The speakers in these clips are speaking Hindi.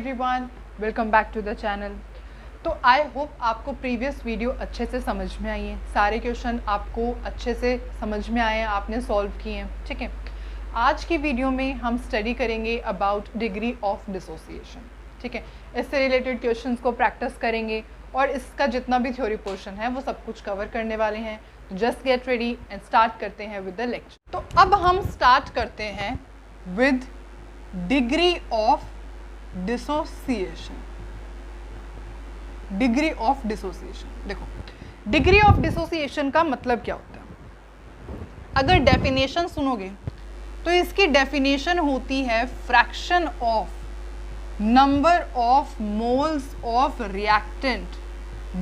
Everyone, welcome back to the channel. तो आई होप आपको प्रीवियस वीडियो अच्छे से समझ में आई है, सारे क्वेश्चन आपको अच्छे से समझ में आए हैं, आपने सॉल्व किए हैं। ठीक है, आज की वीडियो में हम स्टडी करेंगे अबाउट डिग्री ऑफ डिसोसिएशन। ठीक है, इससे रिलेटेड क्वेश्चंस को प्रैक्टिस करेंगे और इसका जितना भी थ्योरी पोर्शन है वो सब कुछ कवर करने वाले हैं। Just get ready and start करते हैं विद द लेक्चर। तो अब हम स्टार्ट करते हैं with degree of dissociation. Degree of dissociation, देखो डिग्री ऑफ डिसोसिएशन का मतलब क्या होता है। अगर डेफिनेशन सुनोगे तो इसकी डेफिनेशन होती है fraction of number of moles of reactant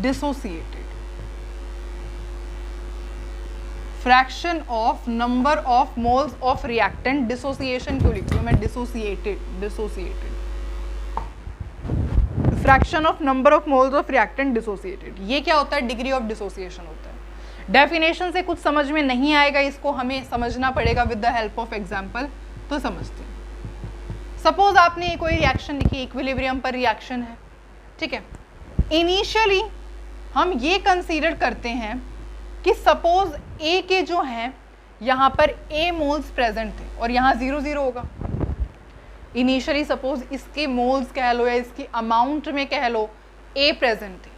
dissociated. Fraction of number of moles of reactant, dissociation क्यों लिखती हूँ मैं, dissociated fraction of number of moles of reactant dissociated. ये क्या होता है, डिग्री ऑफ डिसोसिएशन होता है। डेफिनेशन से कुछ समझ में नहीं आएगा, इसको हमें समझना पड़ेगा with the help of example. तो समझते हैं। सपोज आपने कोई रिएक्शन लिखी, इक्विलिब्रियम पर रिएक्शन है। ठीक है, इनिशियली हम ये कंसीडर करते हैं कि सपोज ए के जो हैं यहाँ पर ए मोल्स प्रेजेंट थे और यहाँ 0 होगा। इनिशियली सपोज इसके मोल्स कह लो या इसकी अमाउंट में कह लो ए प्रेजेंट थे,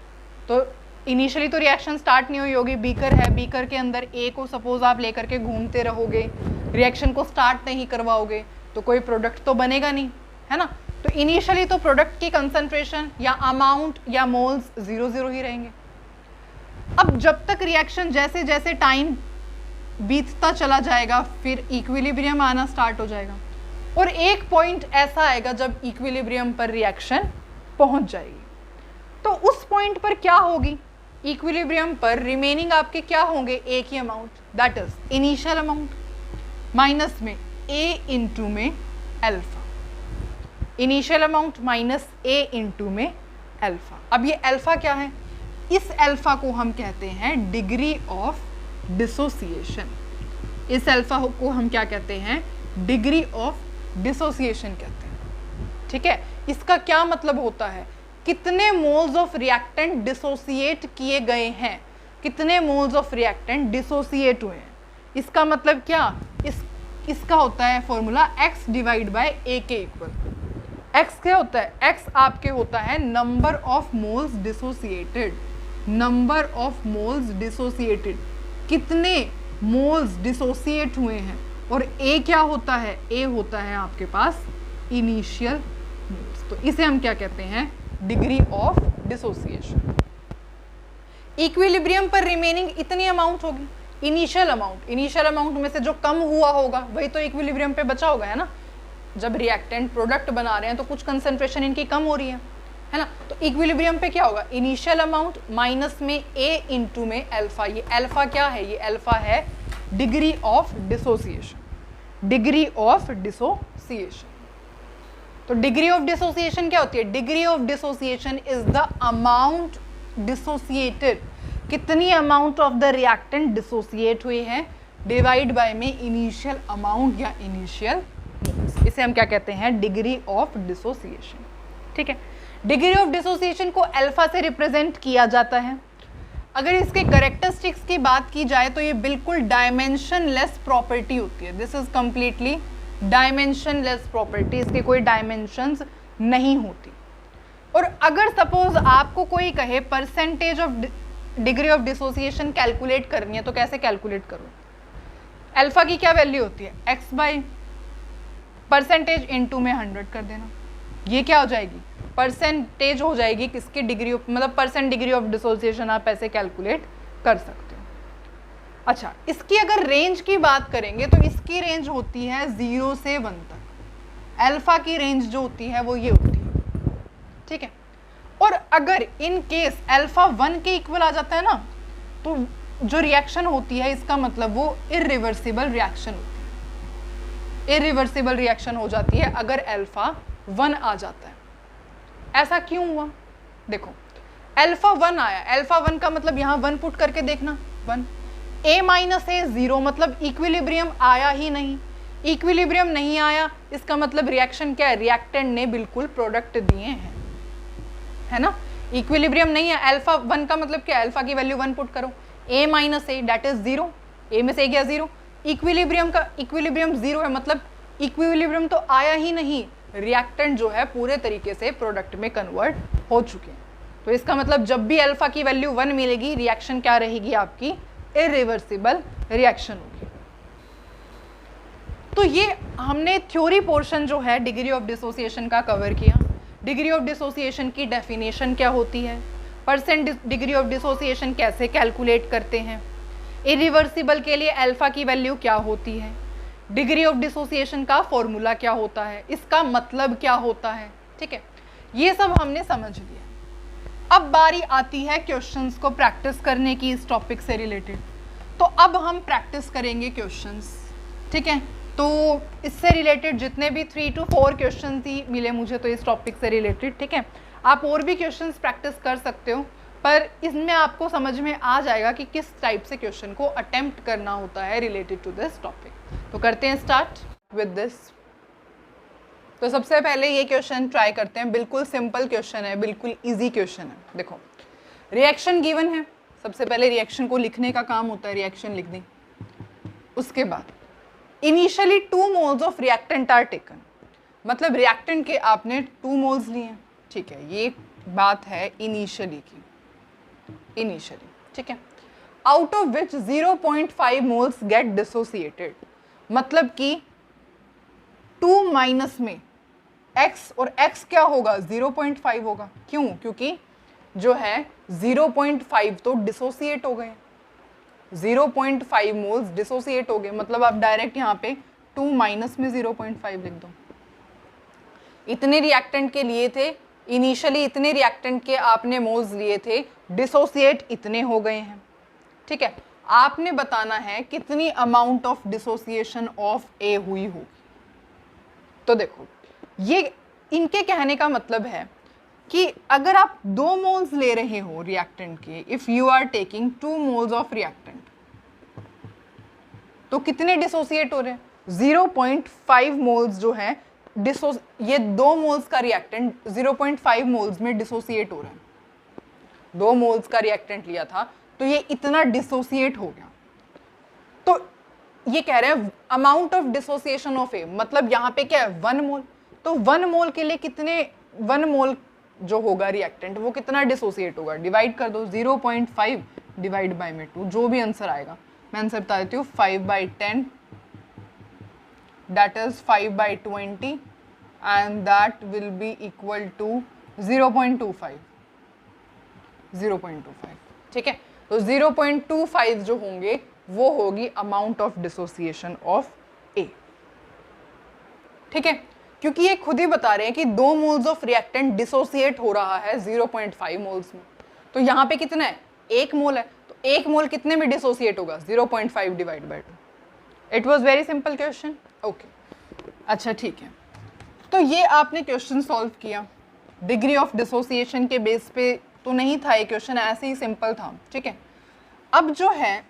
तो इनिशियली तो रिएक्शन स्टार्ट नहीं हुई होगी। बीकर है, बीकर के अंदर ए को सपोज आप लेकर के घूमते रहोगे, रिएक्शन को स्टार्ट नहीं करवाओगे तो कोई प्रोडक्ट तो बनेगा नहीं, है ना। तो इनिशियली तो प्रोडक्ट की कंसंट्रेशन या अमाउंट या मोल्स 0 ही रहेंगे। अब जब तक रिएक्शन जैसे जैसे टाइम बीतता चला जाएगा फिर इक्विलिब्रियम आना स्टार्ट हो जाएगा और एक पॉइंट ऐसा आएगा जब इक्विलिब्रियम पर रिएक्शन पहुंच जाएगी। तो उस पॉइंट पर क्या होगी, इक्विलिब्रियम पर रिमेनिंग आपके क्या होंगे, ए की amount, that is initial amount minus में ए इंटू में अल्फा। इनिशियल अमाउंट माइनस ए इंटू में अल्फा। अब ये अल्फा क्या है, इस अल्फा को हम कहते हैं डिग्री ऑफ डिसोसिएशन। इस अल्फा को हम क्या कहते हैं, डिग्री ऑफ डिसोसिएशन कहते हैं। ठीक है, इसका क्या मतलब होता है, कितने मोल्स ऑफ रिएक्टेंट डिसोसिएट किए गए हैं, कितने मोल्स ऑफ रिएक्टेंट डिसोसिएट हुए हैं। इसका मतलब क्या, इसका होता है formula x divide by a के इक्वल। x क्या होता है, x आपके होता है number of moles dissociated, number of moles dissociated, कितने मोल्स डिसोसिएट हुए हैं। और a क्या होता है, a होता है आपके पास इनिशियल मोल्स। तो इसे हम क्या कहते हैं, डिग्री ऑफ डिसोसिएशन। इक्विलिब्रियम पर रिमेनिंग इतनी अमाउंट होगी, इनिशियल अमाउंट में से जो कम हुआ होगा वही तो इक्विलिब्रियम पे बचा होगा, है ना। जब रिएक्टेंट प्रोडक्ट बना रहे हैं तो कुछ कंसंट्रेशन इनकी कम हो रही है ना। तो इक्विलिब्रियम पे क्या होगा, इनिशियल अमाउंट माइनस में ए इंटू में अल्फा। ये अल्फा क्या है, ये अल्फा है degree of dissociation. Degree of dissociation, तो डिग्री ऑफ डिसोसिएशन क्या होती है, degree of dissociation is the amount dissociated, कितनी amount of the reactant dissociate हुए हैं, डिवाइड बाय में इनिशियल अमाउंट या इनिशियल मोल्स। इसे हम क्या कहते हैं, डिग्री ऑफ डिसोसिएशन। ठीक है, डिग्री ऑफ डिसोसिएशन को अल्फा से रिप्रेजेंट किया जाता है। अगर इसके कैरेक्टरिस्टिक्स की बात की जाए तो ये बिल्कुल डायमेंशनलेस प्रॉपर्टी होती है। This is completely dimensionless property, इसके कोई डायमेंशंस नहीं होती। और अगर सपोज आपको कोई कहे percentage of degree of dissociation calculate करनी है तो कैसे कैलकुलेट करो, अल्फा की क्या वैल्यू होती है, x बाई परसेंटेज इंटू में 100 कर देना। ये क्या हो जाएगी, परसेंटेज हो जाएगी किसकी, डिग्री ऑफ, मतलब परसेंट डिग्री ऑफ डिसोसिएशन आप ऐसे कैलकुलेट कर सकते हो। अच्छा, इसकी अगर रेंज की बात करेंगे तो इसकी रेंज होती है 0 से 1 तक। अल्फा की रेंज जो होती है वो ये होती है। ठीक है, और अगर इन केस अल्फा 1 के इक्वल आ जाता है ना, तो जो रिएक्शन होती है इसका मतलब वो इरिवर्सिबल रिएक्शन होती है। इरिवर्सिबल रिएक्शन हो जाती है अगर अल्फा 1 आ जाता है। ऐसा क्यों हुआ, देखो अल्फा 1 आया, अल्फा 1 का मतलब यहाँ 1 पुट करके देखना, 1, a माइनस ए 0, मतलब इक्विलिब्रियम आया ही नहीं। इक्विलिब्रियम नहीं आया, इसका मतलब रिएक्शन क्या है, रिएक्टेंट ने बिल्कुल प्रोडक्ट दिए हैं, है ना। इक्विलिब्रियम नहीं है, अल्फा 1 का मतलब क्या है, अल्फा की वैल्यू 1 पुट करो, a minus a that is 0, a में से गया 0, इक्विलिब्रियम का इक्विलिब्रियम 0 है, मतलब इक्विलिब्रियम तो आया ही नहीं, रिएक्टेंट जो है पूरे तरीके से प्रोडक्ट में कन्वर्ट हो चुके हैं। तो इसका मतलब जब भी अल्फा की वैल्यू 1 मिलेगी, रिएक्शन क्या रहेगी आपकी, इरिवर्सिबल रिएक्शन होगी। तो ये हमने थ्योरी पोर्शन जो है डिग्री ऑफ डिसोसिएशन का कवर किया। डिग्री ऑफ डिसोसिएशन की डेफिनेशन क्या होती है, परसेंट डिग्री ऑफ डिसोसिएशन कैसे कैलकुलेट करते हैं, इरिवर्सिबल के लिए अल्फा की वैल्यू क्या होती है, डिग्री ऑफ डिसोसिएशन का फॉर्मूला क्या होता है, इसका मतलब क्या होता है, ठीक है, ये सब हमने समझ लिया। अब बारी आती है क्वेश्चंस को प्रैक्टिस करने की इस टॉपिक से रिलेटेड। तो अब हम प्रैक्टिस करेंगे क्वेश्चंस, ठीक है। तो इससे रिलेटेड जितने भी 3 to 4 क्वेश्चंस ही मिले मुझे तो इस टॉपिक से रिलेटेड, ठीक है। आप और भी क्वेश्चंस प्रैक्टिस कर सकते हो, पर इसमें आपको समझ में आ जाएगा कि किस टाइप से क्वेश्चन को अटेम्प्ट करना होता है रिलेटेड टू दिस टॉपिक। तो करते हैं स्टार्ट विद दिस। तो सबसे पहले ये क्वेश्चन ट्राई करते हैं, बिल्कुल सिंपल क्वेश्चन है, बिल्कुल इजी क्वेश्चन है। देखो रिएक्शन गिवन है, सबसे पहले रिएक्शन को लिखने का काम होता है, रिएक्शन लिख दी। उसके बाद initially 2 moles of reactant are taken, मतलब रिएक्टेंट के आपने 2 मोल्स लिए हैं, ठीक है, ये बात है इनिशियली की, इनिशियली, ठीक है। Out of which 0.5 moles get dissociated, मतलब कि 2 माइनस में x, और x क्या होगा 0.5 होगा, क्यों, क्योंकि जो है 0.5 तो डिसोसिएट हो गए, 0.5 मोल्स डिसोसिएट हो गए, मतलब आप डायरेक्ट यहाँ पे 2 माइनस में 0.5 लिख दो। इतने रिएक्टेंट के लिए थे इनिशियली, इतने रिएक्टेंट के आपने मोल्स लिए थे, डिसोसिएट इतने हो गए हैं, ठीक है। आपने बताना है कितनी अमाउंट ऑफ डिसोसिएशन ऑफ ए हुई होगी। तो देखो ये इनके कहने का मतलब है कि अगर आप 2 मोल्स ले रहे हो रिएक्टेंट के, if you are taking 2 moles of reactant, तो कितने डिसोसिएट हो रहे हैं, 0.5 मोल्स जो है ये 2 मोल्स का रिएक्टेंट 0.5 मोल्स में डिसोसिएट हो रहा है। 2 मोल्स का रिएक्टेंट लिया था तो ये इतना डिसोसिएट हो गया। तो ये कह रहे हैं अमाउंट ऑफ डिसोसिएशन ऑफ ए, मतलब यहाँ पे क्या है 1 मोल, तो 1 मोल के लिए कितने, 1 मोल जो होगा रिएक्टेंट वो कितना डिसोसिएट होगा, डिवाइड कर दो, 0.5 डिवाइड बाय में 2, जो भी आंसर आएगा। मैं आंसर बता देती हूँ, 5/10 that is 5/20 and that will be equal to 0.25, ठीक है। तो 0.25 जो होंगे वो होगी अमाउंट ऑफ डिसोसिएशन ऑफ ए, ठीक है, क्योंकि ये खुद ही बता रहे हैं कि 2 मोल्स ऑफ रिएक्टेंट डिसोसिएट हो रहा है 0.5 मोल्स में। तो यहाँ पे कितना है, 1 मोल है, तो 1 मोल कितने में डिसोसिएट होगा, 0.5 divide by 2। It was very simple question, okay. अच्छा ठीक है, तो ये आपने क्वेश्चन सॉल्व किया, डिग्री ऑफ डिसोसिएशन के बेस पे तो नहीं था ये क्वेश्चन, ऐसे ही सिंपल था, ठीक है। अब जो है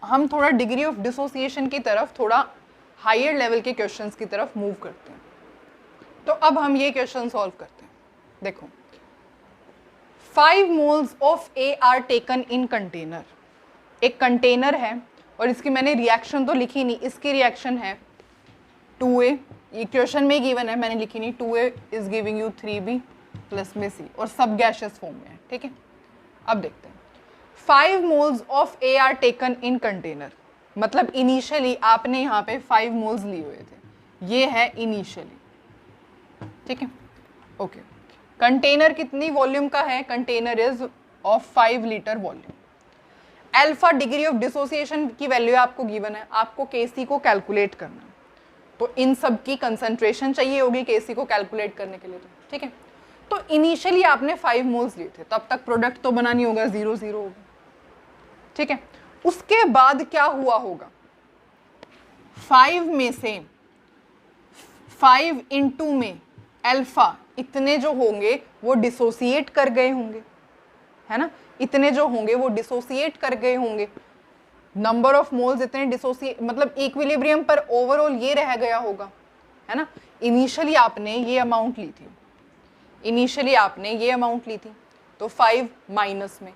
हम थोड़ा डिग्री ऑफ डिसोसिएशन की तरफ, थोड़ा हायर लेवल के क्वेश्चंस की तरफ मूव करते हैं। तो अब हम ये क्वेश्चन सॉल्व करते हैं। देखो 5 moles of A R taken in container, एक कंटेनर है और इसकी मैंने रिएक्शन तो लिखी नहीं, इसकी रिएक्शन है 2A, ये क्वेश्चन में गिवन है, मैंने लिखी नहीं, 2A is giving you 3B plus में C, और सब गैसियस फॉर्म में है, ठीक है। अब देखते हैं 5 moles of A R taken in container, मतलब इनिशियली आपने यहाँ पे 5 मोल्स लिए हुए थे, ये है इनिशियली, ठीक है, ओके। कंटेनर कितनी वॉल्यूम का है, container is of 5 litre volume. Alpha degree of dissociation की वैल्यू आपको गिवन है, आपको केसी को कैलकुलेट करना है, तो इन सब की कंसंट्रेशन चाहिए होगी केसी को कैलकुलेट करने के लिए, तो ठीक है। तो इनिशियली आपने 5 मोल्स लिए थे, तब तक प्रोडक्ट तो बना नहीं होगा, 0 होगा, ठीक है। उसके बाद क्या हुआ होगा, 5 में से 5 into में अल्फा इतने जो होंगे वो डिसोसिएट कर गए होंगे, है ना, इतने जो होंगे वो डिसोसिएट कर गए होंगे, नंबर ऑफ मोल्स इतने डिसोसिएट, मतलब इक्विलिब्रियम पर ओवरऑल ये रह गया होगा, है ना। इनिशियली आपने ये अमाउंट ली थी, इनिशियली आपने ये अमाउंट ली थी, तो 5 माइनस में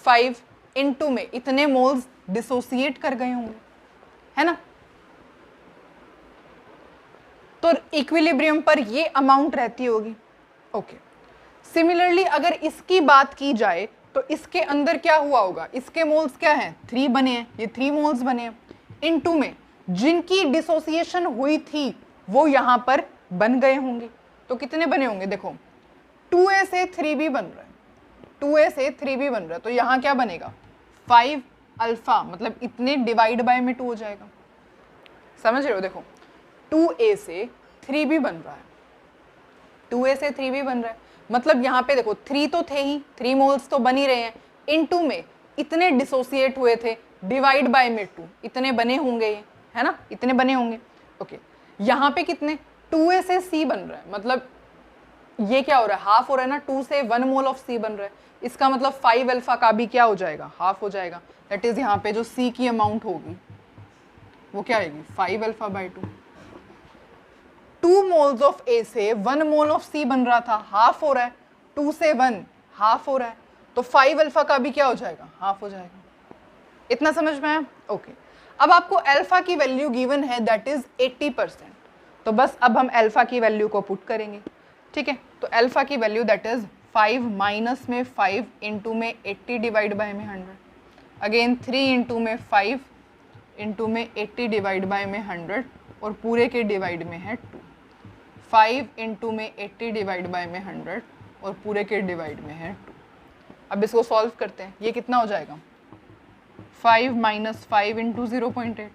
5 इनटू में इतने मोल्स डिसोसिएट कर गए होंगे, है ना। तो इक्विलिब्रियम पर ये अमाउंट रहती होगी। ओके, सिमिलरली अगर इसकी बात की जाए तो इसके अंदर क्या हुआ होगा, इसके मोल्स क्या हैं, 3 बने हैं, ये 3 मोल्स बने हैं, इनटू में जिनकी डिसोसिएशन हुई थी वो यहां पर बन गए होंगे। तो कितने बने होंगे, देखो 2a से 3b बन रहा है, 2a से 3b बन रहा है, तो यहां क्या बनेगा 5 अल्फा, मतलब इतने डिवाइड बाय में 2 हो जाएगा, समझ रहे हो। देखो 2a से 3b बन रहा है, 2a से 3b बन रहा है, मतलब यहाँ पे देखो 3 तो थे ही, 3 मोल्स तो बन ही रहे हैं, इनटू में इतने डिसोसिएट हुए थे, डिवाइड बाय में 2, इतने बने होंगे ये, है ना, इतने बने होंगे। ओके, यहाँ पे कितने 2a से c बन रहा है, मतलब ये क्या हो रहा है, हाफ हो रहा है ना, 2 से 1 मोल ऑफ c बन रहा है, इसका मतलब 5 अल्फा का भी क्या हो जाएगा, हाफ हो जाएगा। दैट इज यहाँ पे जो c की अमाउंट होगी वो क्या आएगी 5 alpha by 2। 2 moles of A से 1 मोल ऑफ C बन रहा था, हाफ हो रहा है, 2 से 1 हाफ हो रहा है, तो 5 अल्फा का भी क्या हो जाएगा, हाफ हो जाएगा। इतना समझ में आया। ओके, अब आपको अल्फा की वैल्यू गिवन है दैट इज 80%, तो बस अब हम अल्फा की वैल्यू को पुट करेंगे, ठीक है। तो अल्फा की वैल्यू दैट इज 5 माइनस में 5 इंटू में 80 डिवाइड बाय में 100, अगेन 3 इंटू में 5 इंटू में 80 डिवाइड बाय में 100, और पूरे के डिवाइड में है 2, 5 इंटू में 80 डिवाइड बाय में 100, और पूरे के डिवाइड में है 2। अब इसको सॉल्व करते हैं, ये कितना हो जाएगा 5 माइनस 5 इंटू 0.8,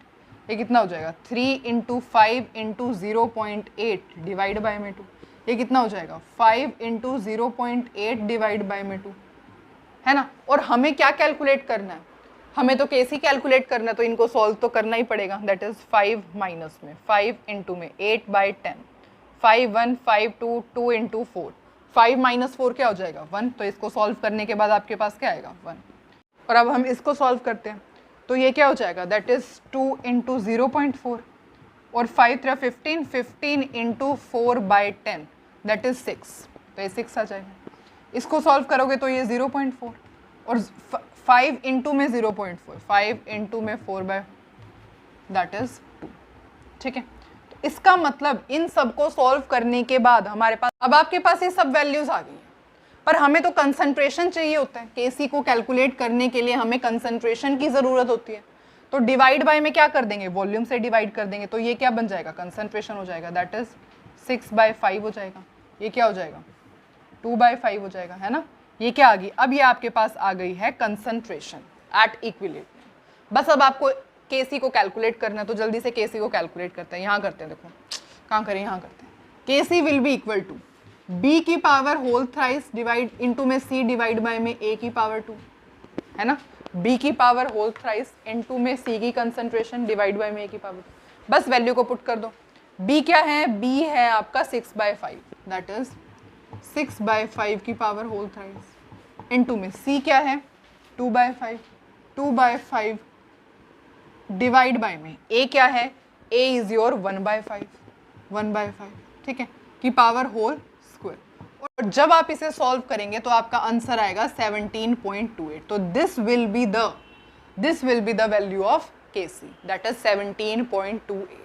ये कितना हो जाएगा 3 इंटू 5 इंटू 0.8 डिवाइड बाय में 2, ये कितना हो जाएगा 5 इंटू 0.8 डिवाइड बाय में 2, है ना। और हमें क्या कैलकुलेट करना है, हमें तो केसी कैलकुलेट करना है, तो इनको सॉल्व तो करना ही पड़ेगा। दैट इज 5 माइनस में 5 इंटू में 8 बाई 10, 5 1 5 2 2 इंटू 4, 5 माइनस 4 क्या हो जाएगा 1, तो इसको सॉल्व करने के बाद आपके पास क्या आएगा 1। और अब हम इसको सॉल्व करते हैं, तो ये क्या हो जाएगा दैट इज 2 इंटू 0.4, और 5 3 15, 15 इंटू 4 बाई 10 दैट इज 6, तो ये 6 आ जाएगा। इसको सॉल्व करोगे तो ये 0.4, और 5 इंटू में 0.4, 5 इंटू में 4 बाय दैट इज 2, ठीक है। तो इसका मतलब इन सब को सॉल्व करने के बाद हमारे पास, अब आपके पास ये सब वैल्यूज आ गई हैं, पर हमें तो कंसंट्रेशन चाहिए होता है, केसी को कैलकुलेट करने के लिए हमें कंसंट्रेशन की ज़रूरत होती है। तो डिवाइड बाय में क्या कर देंगे, वॉल्यूम से डिवाइड कर देंगे, तो ये क्या बन जाएगा कंसंट्रेशन हो जाएगा, दैट इज 6/5 हो जाएगा, ये क्या हो जाएगा 2/5 हो जाएगा, है ना। ये क्या आ गई, अब ये आपके पास आ गई है कंसंट्रेशन एट इक्विलिब्रियम। बस अब आपको केसी को कैलकुलेट करना है, तो जल्दी से केसी को कैलकुलेट करते हैं, यहाँ करते हैं, देखो कहाँ करें, यहाँ करते हैं। KC will be equal to b की power whole thrice divide into में c डिवाइड बाय में a की पावर 2, है ना। b की पावर होल थ्राइस इंटू में c की कंसंट्रेशन डिवाइड बाय में a की पावर 2, बस वैल्यू को पुट कर दो। b क्या है, b है आपका 6/5, दैट इज 6/5 की पावर होल थ्राइस, इनटू में c क्या है 2/5, 2/5 डिवाइड बाय में a क्या है, a इज योर 1/5, 1/5, ठीक है, की पावर होल स्क्वायर। और जब आप इसे सॉल्व करेंगे तो आपका आंसर आएगा 17.28, तो this will be the value of Kc, that is 17.28।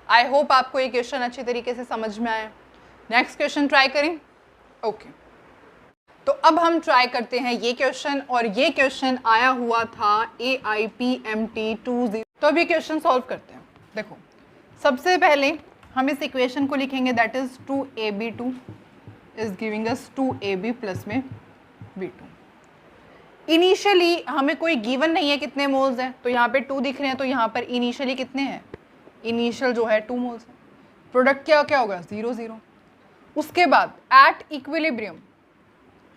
I hope आपको ये क्वेश्चन अच्छी तरीके से समझ में आया। नेक्स्ट क्वेश्चन ट्राई करें। ओके, तो अब हम ट्राई करते हैं ये क्वेश्चन, और ये क्वेश्चन आया हुआ था AIPMT 20। तो अब ये क्वेश्चन सॉल्व करते हैं। देखो सबसे पहले हम इस इक्वेशन को लिखेंगे, that is 2AB2 is giving us 2AB plus में B2। इनिशियली हमें कोई गिवन नहीं है कितने मोल्स हैं, तो यहाँ पे 2 दिख रहे हैं, तो यहाँ पर इनिशियली कितने हैं, इनिशियल जो है 2 मोल्स है। प्रोडक्ट क्या होगा 0 0। उसके बाद एट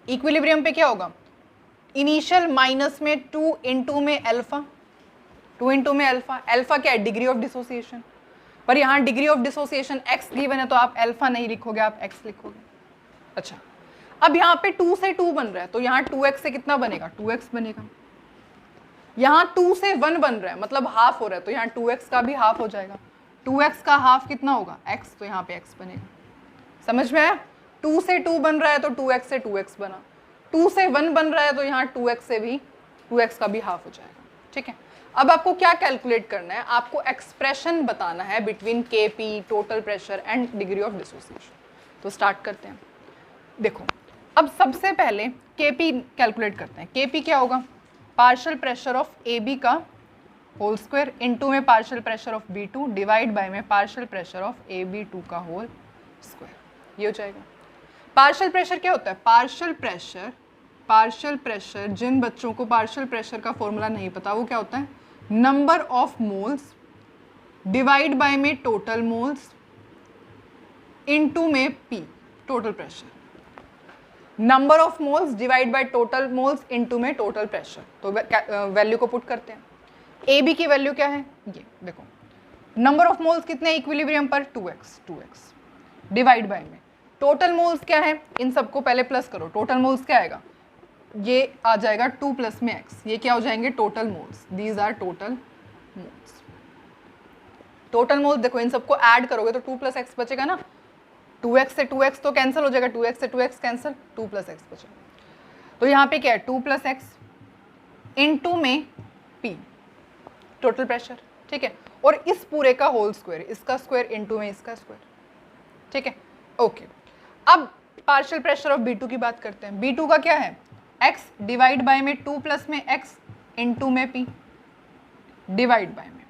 इक्विलिब्रियम पे क्या होगा, इनिशियल माइनस में 2 इंटू में अल्फा, 2 इंटू में अल्फा, अल्फा क्या है डिग्री ऑफ डिसोसिएशन, पर यहाँ degree of dissociation x given है, तो आप अल्फा नहीं लिखोगे, आप x लिखोगे। अच्छा, अब यहाँ पे 2 से 2 बन रहा है, तो यहाँ 2x से कितना बनेगा 2x बनेगा। यहाँ 2 से 1 बन रहा है मतलब हाफ हो रहा है, तो यहाँ 2x का भी हाफ हो जाएगा। 2x का हाफ कितना होगा x, तो यहाँ पे x बनेगा। समझ में आया? 2 से 2 बन रहा है तो 2x से 2x बना, 2 से 1 बन रहा है तो यहाँ 2x से भी 2x का भी हाफ हो जाएगा। ठीक है, अब आपको क्या कैलकुलेट करना है, आपको एक्सप्रेशन बताना है between Kp total pressure and degree of dissociation. तो स्टार्ट करते हैं। देखो अब सबसे पहले Kp कैलकुलेट करते हैं। Kp क्या होगा, पार्शियल प्रेशर ऑफ AB का होल स्क्वायर इनटू में partial pressure of B2 divide by में पार्शियल प्रेशर ऑफ AB2 का होल स्क्वायर, ये हो जाएगा। पार्शियल प्रेशर क्या होता है, पार्शियल प्रेशर जिन बच्चों को पार्शियल प्रेशर का फॉर्मूला नहीं पता वो क्या होता है, number of moles divide by में टोटल मोल्स इनटू में P total pressure, number of moles divide by total moles into में टोटल प्रेशर। तो वैल्यू को पुट करते हैं। AB की वैल्यू क्या है, ये देखो, नंबर ऑफ मोल्स कितने इक्विलिब्रियम पर 2x डिवाइड बाय में टोटल मोल्स क्या है, इन सबको पहले प्लस करो। टोटल मोल्स क्या आएगा, ये आ जाएगा 2 प्लस में x, ये क्या हो जाएंगे total moles, these are total moles. Total moles देखो इन सबको ऐड करोगे तो 2 प्लस एक्स बचेगा ना, 2x से 2x तो कैंसिल हो जाएगा, 2x से 2x कैंसिल, 2 प्लस एक्स बचेगा। तो यहाँ पे क्या है 2 प्लस एक्स इनटू में P टोटल प्रेशर। ठीक है, और इस पूरे का होल स्क्वायर, इसका स्क्वायर इनटू में इसका स्क्वायर। ठीक है, ओके। अब पार्शियल प्रेशर ऑफ B2 की बात करते हैं। B2 का क्या है, x डिवाइड बाय में 2 प्लस में x इनटू में P डिवाइड बाय में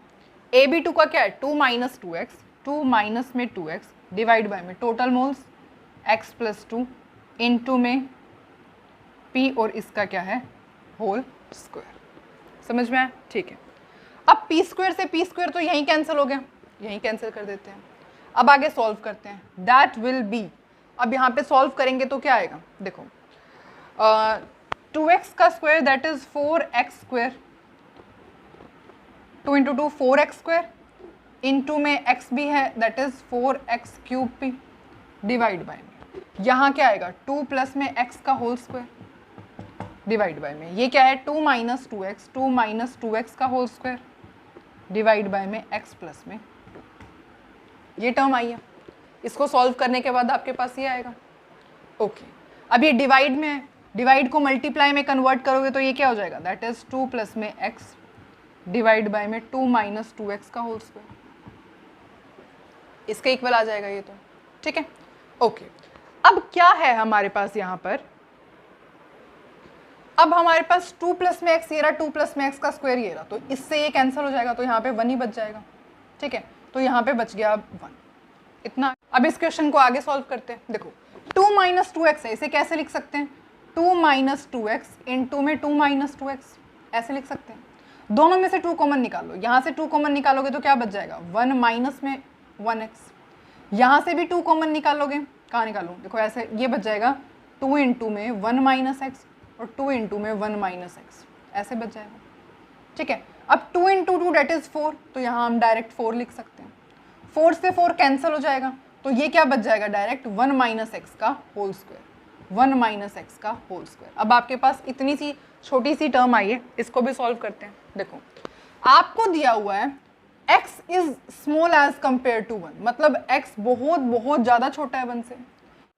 AB2 का क्या है 2 माइनस 2x, 2 माइनस में 2x डिवाइड बाय में total moles x plus 2 into में P और इसका क्या है होल स्क्वायर। समझ में आया? ठीक है, अब P स्क्वायर से P स्क्वायर तो यहीं कैंसिल हो गया, यहीं कैंसिल कर देते हैं। अब आगे सॉल्व करते हैं, दैट विल बी, अब यहाँ पे सॉल्व करेंगे तो क्या आएगा, देखो 2x का square that is 4x square, 2 into 2 4x square into में x भी है that is 4x cube p divide by में यहाँ क्या आएगा 2 प्लस में x का होल स्क्वायर डिवाइड बाय में ये क्या है 2 माइनस 2x, 2 माइनस 2x का होल स्क्वायर डिवाइड बाय में x प्लस में 2, ये टर्म आई है। इसको सॉल्व करने के बाद आपके पास ये आएगा। ओके, अब ये डिवाइड में है, डिवाइड को मल्टीप्लाई में कन्वर्ट करोगे तो ये क्या हो जाएगा दैट इज 2 प्लस में x डिवाइड बाय में 2 माइनस 2x का होल स्क्वायर, इसके इक्वल आ जाएगा ये तो। ठीक है, ओके। अब क्या है हमारे पास यहाँ पर, अब हमारे पास 2 प्लस में x ये रहा, 2 प्लस में x का स्क्वायर ये रहा, तो इससे ये कैंसिल हो जाएगा तो यहाँ पे 1 ही बच जाएगा। ठीक है, तो यहाँ पे बच गया 1 इतना। अब इस क्वेश्चन को आगे सॉल्व करते हैं। देखो 2 माइनस 2x है, इसे कैसे लिख सकते हैं 2 माइनस 2x इनटू में 2 माइनस 2x, ऐसे लिख सकते हैं। दोनों में से 2 कॉमन निकालो, यहाँ से 2 कॉमन निकालोगे तो क्या बच जाएगा 1 माइनस में 1x, यहाँ से भी 2 कॉमन निकालोगे, कहाँ निकालो देखो ऐसे, ये बच जाएगा 2 इंटू में 1 माइनस एक्स और 2 इंटू में 1 माइनस एक्स, ऐसे बच जाएगा। ठीक है, अब 2 इंटू 2 डेट इज 4, तो यहाँ हम डायरेक्ट 4 लिख सकते हैं। 4 से 4 कैंसिल हो जाएगा तो ये क्या बच जाएगा डायरेक्ट 1 माइनस एक्स का होल स्क्वायर, 1 माइनस एक्स का होल स्क्वायर। अब आपके पास इतनी सी छोटी सी टर्म आई है, इसको भी सॉल्व करते हैं। देखो आपको दिया हुआ है x is small as compare to 1, मतलब x बहुत बहुत ज़्यादा छोटा है 1 से।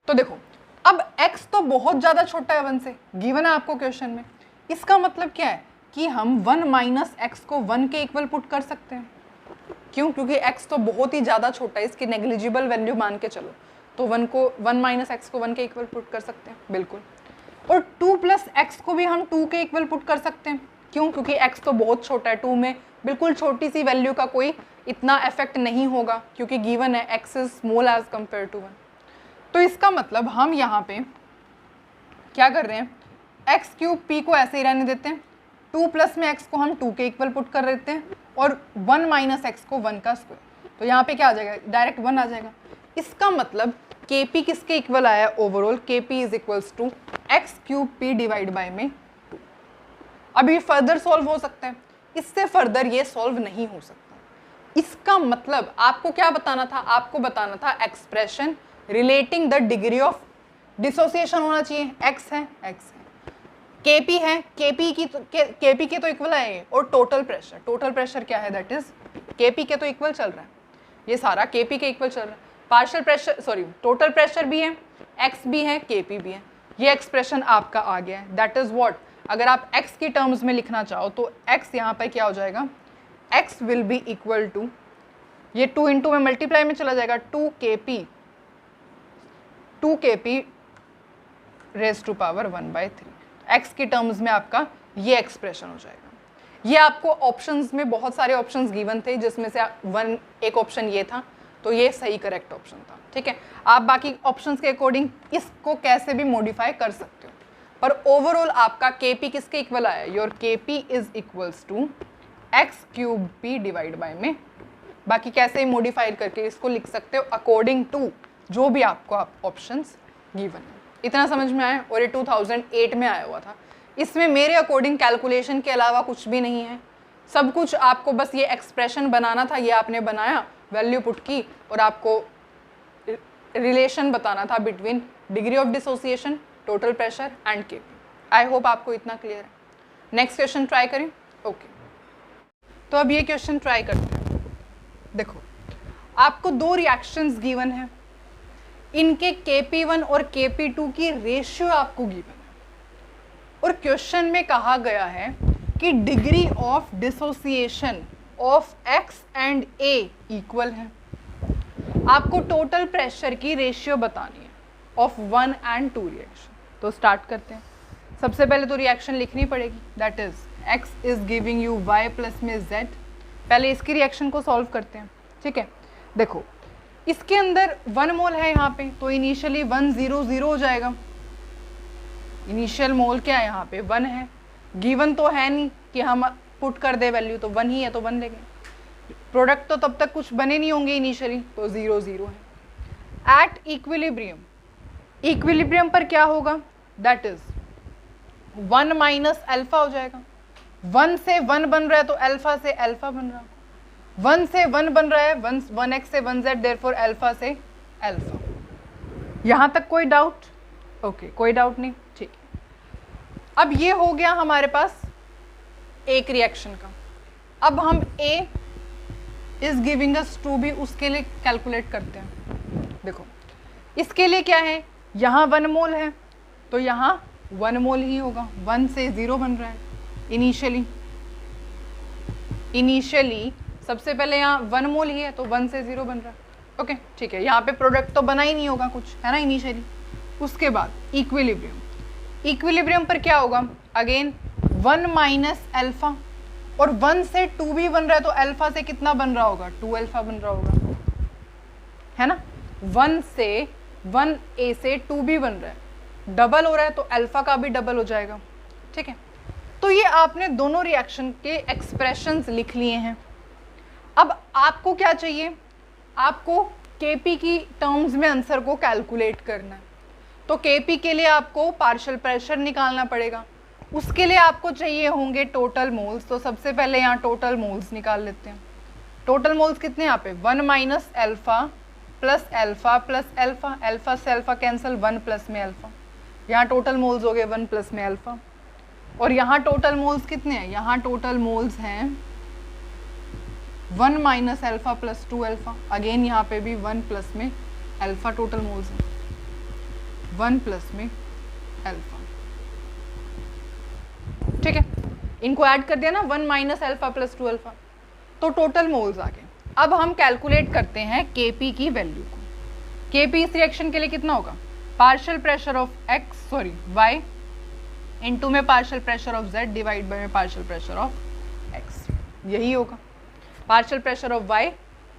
तो देखो अब x तो बहुत ज़्यादा छोटा है 1 से, गिवन है आपको क्वेश्चन में। इसका मतलब क्या है कि हम 1 माइनस एक्स को 1 के इक्वल पुट कर सकते हैं। क्यों? क्योंकि x तो बहुत ही ज़्यादा छोटा है, इसकी नेग्लिजिबल वैल्यू मान के चलो तो 1 माइनस एक्स को 1 के इक्वल पुट कर सकते हैं, बिल्कुल। और 2 प्लस एक्स को भी हम 2 के इक्वल पुट कर सकते हैं। क्यों? क्योंकि x तो बहुत छोटा है, 2 में बिल्कुल छोटी सी वैल्यू का कोई इतना इफेक्ट नहीं होगा, क्योंकि गिवन है x is small as compare to 1। तो इसका मतलब हम यहाँ पे क्या कर रहे हैं, x क्यूब p को ऐसे ही रहने देते हैं, 2 प्लस में x को हम 2 के इक्वल पुट कर देते हैं और 1 माइनस एक्स को 1 का स्क्वायर, तो यहाँ पे क्या आ जाएगा डायरेक्ट 1 आ जाएगा। इसका मतलब kp किसके इक्वल आया है overall, kp is equals to x cube p divide by में 2। अब ये फर्दर सॉल्व हो सकता है, इससे फर्दर ये सॉल्व नहीं हो सकता। इसका मतलब आपको क्या बताना था, आपको बताना था expression relating the degree of dissociation होना चाहिए। x है, x है, केपी है, केपी के तो इक्वल आएंगे, और टोटल प्रेशर क्या है, दैट इज केपी के तो इक्वल चल रहा है, ये सारा केपी के इक्वल चल रहा है। Partial pressure sorry total pressure भी है, एक्स भी है, केपी भी है, ये एक्सप्रेशन आपका आ गया है, दैट इज व्हाट। अगर आप एक्स की टर्म्स में लिखना चाहो तो एक्स यहाँ पर क्या हो जाएगा, x will be equal to, ये 2 इंटू में मल्टीप्लाई में चला जाएगा, 2 kp raise to power 1/3। X की टर्म्स में आपका ये एक्सप्रेशन हो जाएगा। ये आपको ऑप्शंस में बहुत सारे ऑप्शंस गिवन थे, जिसमें से एक ऑप्शन ये था, तो ये सही करेक्ट ऑप्शन था, ठीक है। आप बाकी ऑप्शंस के अकॉर्डिंग इसको कैसे भी मॉडिफाई कर सकते हो, पर ओवरऑल आपका kp किसके इक्वल आया, your kp is equals to x³ divide by में। बाकी कैसे मॉडिफाई करके इसको लिख सकते हो अकॉर्डिंग टू जो भी आपको ऑप्शंस गिवन है। इतना समझ में आया। और ये 2008 में आया हुआ था, इसमें मेरे अकॉर्डिंग कैलकुलेशन के अलावा कुछ भी नहीं है, सब कुछ आपको बस ये एक्सप्रेशन बनाना था, ये आपने बनाया, वैल्यू पुट की, और आपको रिलेशन बताना था between degree of dissociation, total pressure and KP. I hope आपको इतना क्लियर है। नेक्स्ट क्वेश्चन ट्राई करें। ओके, तो अब ये क्वेश्चन ट्राई करते हैं। देखो, आपको 2 रिएक्शंस गिवन है, इनके kp1 और kp2 की रेशियो आपको गिवन है, और क्वेश्चन में कहा गया है कि degree of dissociation of x and a equal है। आपको टोटल प्रेशर की रेशियो बतानी है ऑफ 1 and 2 रिएक्शन। तो स्टार्ट करते हैं। सबसे पहले तो रिएक्शन लिखनी पड़ेगी, that is x is giving you y plus में z। पहले इसकी रिएक्शन को सॉल्व करते हैं, ठीक है। देखो, इसके अंदर 1 मोल है यहाँ पे, तो इनिशियली 1 0 0 हो जाएगा। इनिशियल मोल क्या है यहाँ पे, 1 है। गिवन तो है नहीं कि हम पुट कर दे वैल्यू, तो 1 ही है तो 1 लेंगे। प्रोडक्ट तो तब तक कुछ बने नहीं होंगे इनिशियली, तो 0 0 है। एट इक्विलिब्रियम, इक्विलिब्रियम पर क्या होगा, दैट इज 1 माइनस अल्फा हो जाएगा। 1 से 1 बन रहा है तो अल्फा से अल्फा बन रहा है, 1 से 1 बन रहा है 1x से 1z, देयरफॉर अल्फा से अल्फा। यहाँ तक कोई डाउट? ओके, कोई डाउट नहीं, ठीक है। अब ये हो गया हमारे पास एक रिएक्शन का। अब हम A is giving us two B, उसके लिए कैलकुलेट करते हैं। देखो, इसके लिए क्या है, यहाँ 1 मोल है तो यहाँ 1 मोल ही होगा। 1 से 0 बन रहा है इनिशियली सबसे पहले यहाँ 1 मोल ही है तो 1 से 0 बन रहा है। ओके, ठीक है। यहाँ पे प्रोडक्ट तो बना ही नहीं होगा कुछ, है ना, इनिशियली। उसके बाद इक्विलिब्रियम, इक्विलिब्रियम पर क्या होगा, अगेन 1 माइनस अल्फा, और 1 से 2 भी बन रहा है तो अल्फा से कितना बन रहा होगा, 2 अल्फा बन रहा होगा, है ना। 1 से 1 a से 2 भी बन रहा है, डबल हो रहा है तो अल्फा का भी डबल हो जाएगा, ठीक है। तो ये आपने दोनों रिएक्शन के एक्सप्रेशंस लिख लिए हैं। अब आपको क्या चाहिए, आपको केपी की टर्म्स में आंसर को कैलकुलेट करना है। तो केपी के लिए आपको पार्शियल प्रेशर निकालना पड़ेगा, उसके लिए आपको चाहिए होंगे टोटल मोल्स। तो सबसे पहले यहाँ टोटल मोल्स निकाल लेते हैं। टोटल मोल्स कितने यहाँ पे, 1 minus alpha plus alpha plus alpha, alpha से अल्फा कैंसिल, 1 प्लस में अल्फा। यहाँ टोटल मोल्स हो गए 1 प्लस में अल्फा। और यहाँ टोटल मोल्स कितने हैं, यहाँ टोटल मोल्स हैं 1 minus alpha plus 2 alpha. Again यहाँ पे भी 1 प्लस में अल्फा टोटल मोल्स हैं, 1 प्लस में अल्फा, ठीक है। इनको ऐड कर दिया ना, 1 माइनस अल्फा प्लस 2 अल्फा, तो टोटल मोल्स आ गए। अब हम कैलकुलेट करते हैं केपी की वैल्यू को। केपी इस रिएक्शन के लिए कितना होगा, partial pressure of y into में partial pressure of z divide by में पार्शियल प्रेशर ऑफ x, यही होगा। Partial pressure of y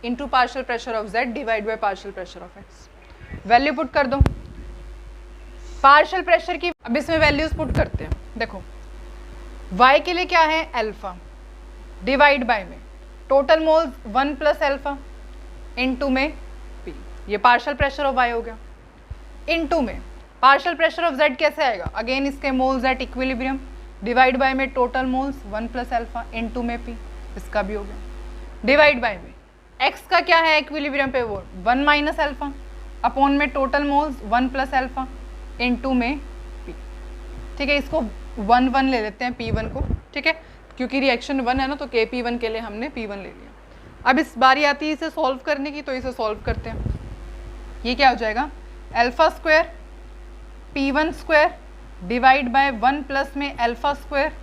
into partial pressure of z divide by partial pressure of x। Value put कर दो पार्शियल प्रेशर की। अब इसमें वैल्यूज पुट करते हैं। देखो, y के लिए क्या है, अल्फा, डिवाइड बाय में total moles 1 plus alpha into में p, ये पार्शियल प्रेशर ऑफ y हो गया। इनटू में पार्शियल प्रेशर ऑफ z कैसे आएगा, अगेन इसके moles at equilibrium, divide by में total moles 1 plus alpha into में p, इसका भी हो गया। डिवाइड बाय में x का क्या है इक्विलिब्रियम पे, वो 1 माइनस अल्फा अपॉन में total moles 1 plus alpha into में p, ठीक है। इसको 1 ले लेते हैं P1 को, ठीक है, क्योंकि रिएक्शन 1 है ना, तो Kp1 के लिए हमने P1 ले लिया। अब इस बारी आती है इसे सॉल्व करने की, तो इसे सॉल्व करते हैं। ये क्या हो जाएगा, alpha square P1 square divide by 1 plus में अल्फा स्क्वायर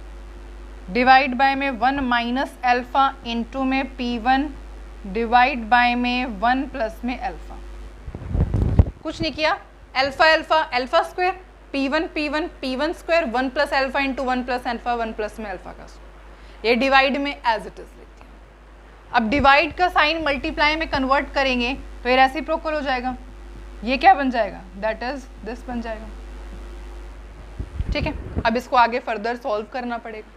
डिवाइड बाय में 1 माइनस अल्फा इंटू में P1 डिवाइड बाय में 1 प्लस में अल्फा। कुछ नहीं किया, alpha alpha alpha square P1 square 1 plus alpha into 1 plus alpha 1 plus में अल्फा का स्क्वायर। ये डिवाइड में एज इट इज लिखते हैं। अब डिवाइड का साइन मल्टीप्लाई में कन्वर्ट करेंगे तो ये रेसिप्रोकल हो जाएगा। ये क्या बन जाएगा, दैट इज दिस बन जाएगा, ठीक है। अब इसको आगे फर्दर सॉल्व करना पड़ेगा,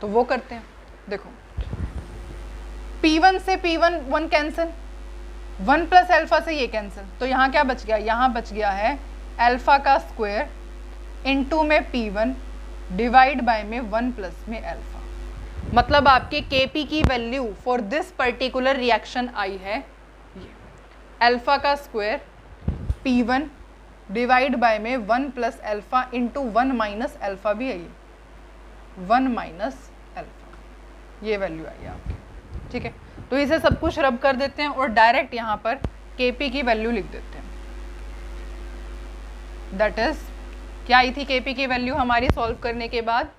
तो वो करते हैं। देखो P1 से P1 1 कैंसिल, 1 प्लस अल्फा से ये कैंसिल, तो यहाँ क्या बच गया, यहाँ बच गया है अल्फा का स्क्वायर इनटू में P1 डिवाइड बाय में 1 प्लस में अल्फा। मतलब आपके Kp की value for this particular reaction I है ये अल्फा का स्क्वायर P1 डिवाइड बाय में 1 plus alpha into 1 minus alpha भी आई, 1 माइनस अल्फा, ये वैल्यू आई आपकी, ठीक है। तो इसे सब कुछ रब कर देते हैं और डायरेक्ट यहाँ पर Kp की वैल्यू लिख देते हैं। दैट इज क्या आई थी Kp की वैल्यू हमारी सॉल्व करने के बाद,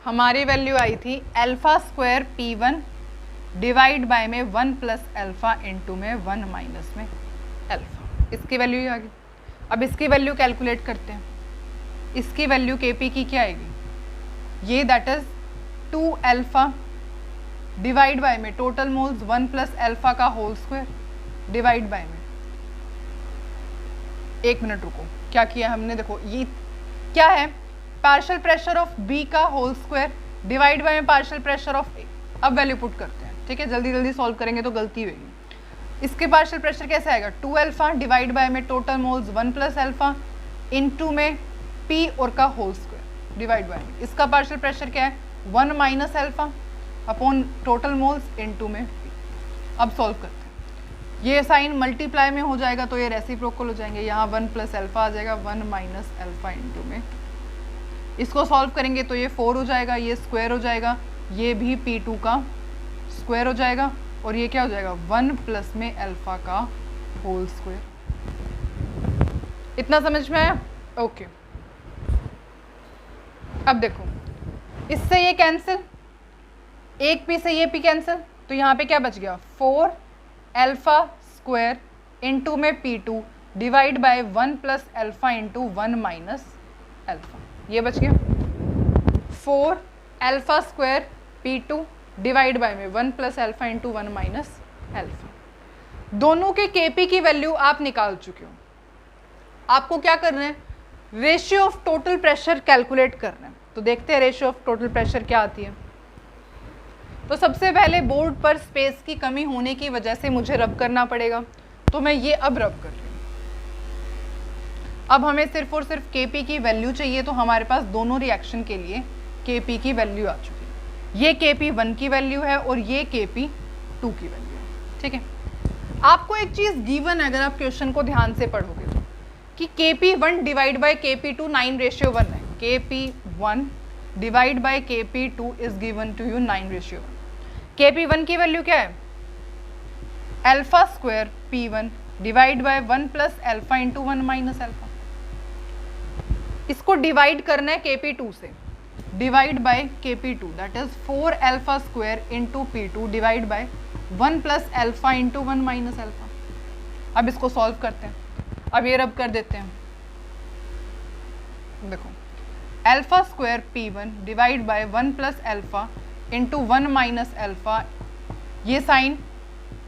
हमारी वैल्यू आई थी alpha square P1 divide by में 1 प्लस अल्फा इंटू में 1 माइनस में अल्फा। इसकी वैल्यू ही आ गई। अब इसकी वैल्यू कैलकुलेट करते हैं। इसकी वैल्यू Kp की क्या आएगी, ये that is 2 alpha divide by में टोटल मोल्स 1 प्लस अल्फा का होल स्क्वायर डिवाइड बाय में, एक मिनट रुको, क्या किया हमने, देखो ये क्या है, पार्शियल प्रेशर ऑफ B का होल स्क्वायर डिवाइड बाय में पार्शियल प्रेशर ऑफ A। अब वैल्यू पुट करते हैं, ठीक है, जल्दी जल्दी सॉल्व करेंगे तो गलती होगी। इसके पार्शियल प्रेशर कैसे आएगा, 2 अल्फा डिवाइड बाय में total moles 1 plus alpha into में P और का होल स्क्वायर डिवाइड बाय में, इसका पार्शियल प्रेशर क्या है 1 minus alpha upon total moles into में P। अब सॉल्व करते हैं, ये साइन मल्टीप्लाई में हो जाएगा तो ये रेसिप्रोकल हो जाएंगे, यहाँ 1 प्लस अल्फा आ जाएगा 1 माइनस अल्फा इंटू में, इसको सॉल्व करेंगे तो ये 4 हो जाएगा, ये स्क्वायर हो जाएगा, ये भी P2 का स्क्वायर हो जाएगा और ये क्या हो जाएगा 1 प्लस में अल्फा का होल स्क्वायर। इतना समझ में आया, ओके। अब देखो इससे ये कैंसिल, एक P से ये P कैंसिल, तो यहाँ पे क्या बच गया 4 अल्फा स्क्वायर इंटू में P2 divide by 1 plus alpha into 1 minus alpha, ये बच गया 4 alpha square P2 divide by में 1 plus alpha into 1 minus alpha. दोनों के Kp की वैल्यू आप निकाल चुके हो। आपको क्या करना है, ratio of total pressure calculate करना है। तो देखते हैं रेशियो ऑफ टोटल प्रेशर क्या आती है। तो सबसे पहले बोर्ड पर स्पेस की कमी होने की वजह से मुझे रब करना पड़ेगा, तो मैं ये अब रब कर रही हूँ। अब हमें सिर्फ और सिर्फ Kp की वैल्यू चाहिए, तो हमारे पास दोनों रिएक्शन के लिए Kp की वैल्यू आ चुकी है। ये Kp1 की वैल्यू है और ये Kp2 की वैल्यू है, ठीक है। आपको एक चीज़ गिवन है, अगर आप क्वेश्चन को ध्यान से पढ़ोगे तो, कि Kp1 डिवाइड बाय Kp2 9:1 है। Kp1 divide by Kp2 is given to you 9:1। Kp1 की वैल्यू क्या है alpha square P1 divide by 1 plus alpha into 1 minus alpha. इसको डिवाइड करना है Kp2 से, divide by Kp2 that is 4 alpha square into P2 divide by 1 plus alpha into 1 minus alpha. अब इसको सॉल्व करते हैं, अब ये रब कर देते हैं। देखो alpha square P1 divide by 1 plus alpha into 1 minus alpha, ये साइन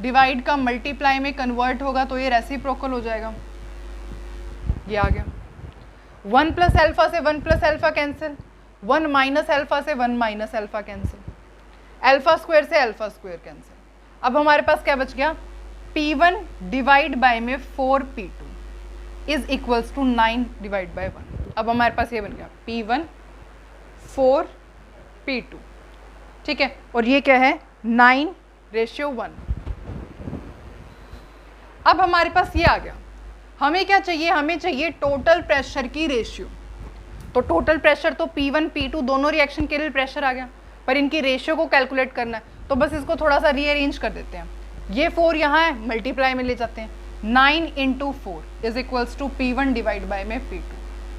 डिवाइड का मल्टीप्लाई में कन्वर्ट होगा तो ये रेसिप्रोकल हो जाएगा। ये आ गया 1 प्लस अल्फा से 1 plus alpha cancel, 1 minus alpha से 1 minus alpha cancel, alpha square से अल्फा स्क्वायर कैंसिल। अब हमारे पास क्या बच गया P1 डिवाइड बाय में 4P2 is equals to 9 divide by 1। अब हमारे पास ये बन गया P1 4P2, ठीक है, और ये क्या है 9:1। अब हमारे पास ये आ गया। हमें क्या चाहिए, हमें चाहिए टोटल प्रेशर की रेशियो। तो टोटल प्रेशर तो P1 P2 दोनों रिएक्शन के लिए प्रेशर आ गया, पर इनकी रेशियो को कैलकुलेट करना है तो बस इसको थोड़ा सा रीअरेंज कर देते हैं। ये 4 यहाँ है, मल्टीप्लाई में ले जाते हैं, 9 × 4 is equals to P1 divide by में P2।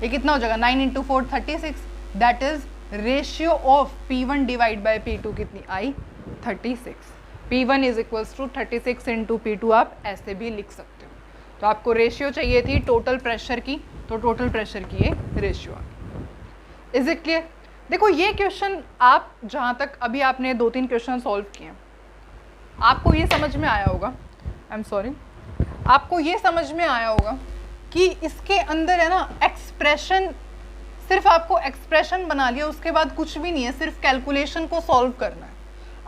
ये कितना हो जाएगा, 9 × 4 36, that is ratio of P1 divide bye P2 कितनी आई, 36। P1 is equals to 36 × P2 आप ऐसे भी लिख सकते हो। तो आपको रेशियो चाहिए थी टोटल प्रेशर की, तो टोटल प्रेशर की ये रेशियो आ गई। Is it clear? देखो ये क्वेश्चन आप जहाँ तक अभी आपने 2-3 क्वेश्चन सॉल्व किए, आपको ये समझ में आया होगा, आई एम सॉरी, आपको ये समझ में आया होगा कि इसके अंदर है ना एक्सप्रेशन, सिर्फ आपको एक्सप्रेशन बना लिया, उसके बाद कुछ भी नहीं है, सिर्फ कैलकुलेशन को सॉल्व करना है।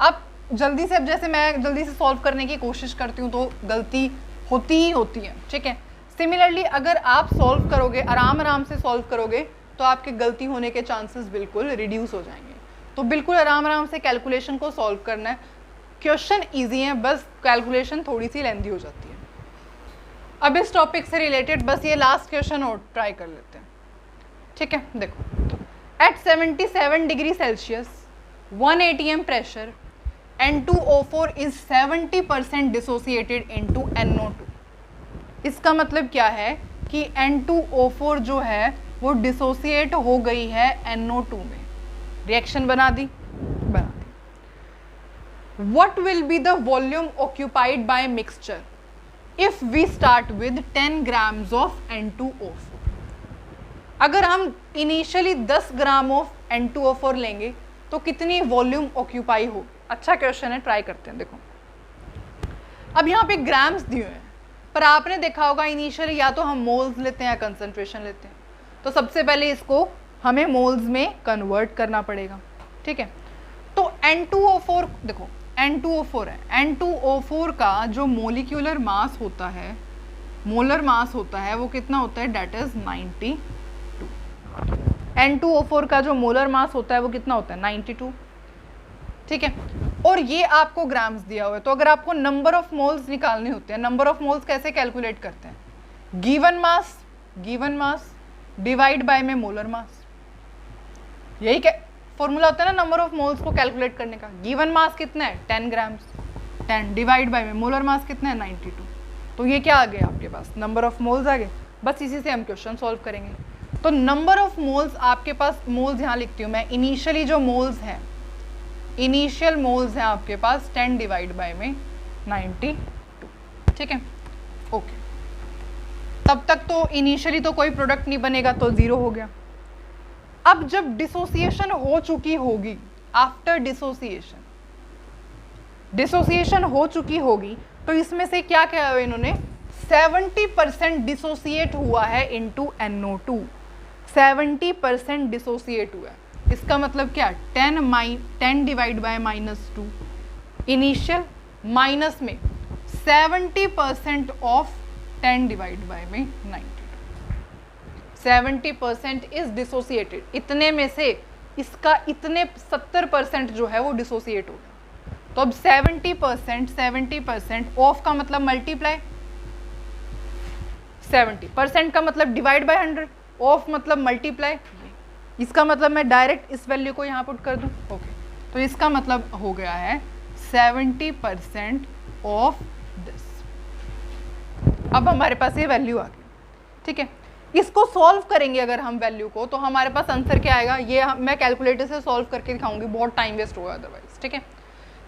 आप जल्दी से, अब जैसे मैं जल्दी से सॉल्व करने की कोशिश करती हूँ तो गलती होती ही होती है, ठीक है। सिमिलरली अगर आप सॉल्व करोगे, आराम से सॉल्व करोगे, तो आपके गलती होने के चांसेस बिल्कुल रिड्यूस हो जाएंगे। तो बिल्कुल आराम से कैलकुलेशन को सॉल्व करना है। क्वेश्चन ईजी है, बस कैलकुलेशन थोड़ी सी लेंथी हो जाती है। अब इस टॉपिक से रिलेटेड बस ये लास्ट क्वेश्चन और ट्राई कर लेते हैं, ठीक है। देखो, at 77 degree Celsius 1 atm pressure N2O4 is 70% dissociated into NO2। इसका मतलब क्या है कि N2O4 जो है वो डिसोसिएट हो गई है NO2 में। रिएक्शन बना दी। What will be the volume occupied by mixture if we start with 10 grams of N2O4? अगर हम इनिशियली 10 ग्राम ऑफ N2O4 लेंगे तो कितनी वॉल्यूम ऑक्यूपाई होगी? अच्छा क्वेश्चन है, ट्राई करते हैं। देखो, अब यहाँ पे ग्राम्स दिए हैं, पर आपने देखा होगा इनिशियली या तो हम मोल्स लेते हैं या कंसंट्रेशन लेते हैं। तो सबसे पहले इसको हमें मोल्स में कन्वर्ट करना पड़ेगा, ठीक है। तो N2O4 देखो, N2O4 है, N2O4 का जो मोलिक्यूलर मास होता है, मोलर मास होता है, वो कितना होता है, डेट इज 92। N2O4 का जो मोलर मास होता है वो कितना होता है, 92, ठीक है। और ये आपको ग्राम्स दिया हुआ है। तो अगर आपको नंबर ऑफ मोल्स निकालने होते हैं, नंबर ऑफ मोल्स कैसे कैलकुलेट करते हैं, गिवन मास डिवाइड बाय में मोलर मास, यही फॉर्मूला होता है ना नंबर ऑफ मोल्स को कैलकुलेट करने का। गिवन मास कितना है, 10 ग्राम्स, 10 डिवाइड बाय में मोलर मास कितना है, 92। तो ये क्या आ गया आपके पास, नंबर ऑफ मोल्स आ गए। बस इसी से हम क्वेश्चन सॉल्व करेंगे। तो नंबर ऑफ मोल्स आपके पास, मोल्स यहाँ लिखती हूँ मैं, इनिशियली जो मोल्स हैं, इनिशियल मोल्स हैं आपके पास 10 डिवाइड बाय में 92, ठीक है, ओके। तब तक तो इनिशियली तो कोई प्रोडक्ट नहीं बनेगा, तो 0 हो गया। अब जब डिसोसिएशन हो चुकी होगी, आफ्टर डिसोसिएशन हो चुकी होगी, तो इसमें से क्या क्या है, इन्होंने 70% डिसोसिएट हुआ है इनटू NO2। 70% डिसोसिएट हुआ है, इसका मतलब क्या, 10 डिवाइड बाय -2 इनिशियल, माइनस में 70% ऑफ 10 डिवाइड बाय में 92। 70% इज डिसोसिएटेड। इतने में से इसका इतने 70% जो है वो डिसोसिएट हो गया। तो अब 70% ऑफ का मतलब मल्टीप्लाई, 70% का मतलब डिवाइड बाय 100, ऑफ मतलब मल्टीप्लाई। इसका मतलब मैं डायरेक्ट इस वैल्यू को यहाँ पुट कर दूँ, ओके। तो इसका मतलब हो गया है 70% ऑफ दिस। अब हमारे पास ये वैल्यू आ गई, ठीक है। इसको सॉल्व करेंगे अगर हम वैल्यू को, तो हमारे पास आंसर क्या आएगा, ये मैं कैलकुलेटर से सॉल्व करके दिखाऊंगी, बहुत टाइम वेस्ट होगा अदरवाइज, ठीक है।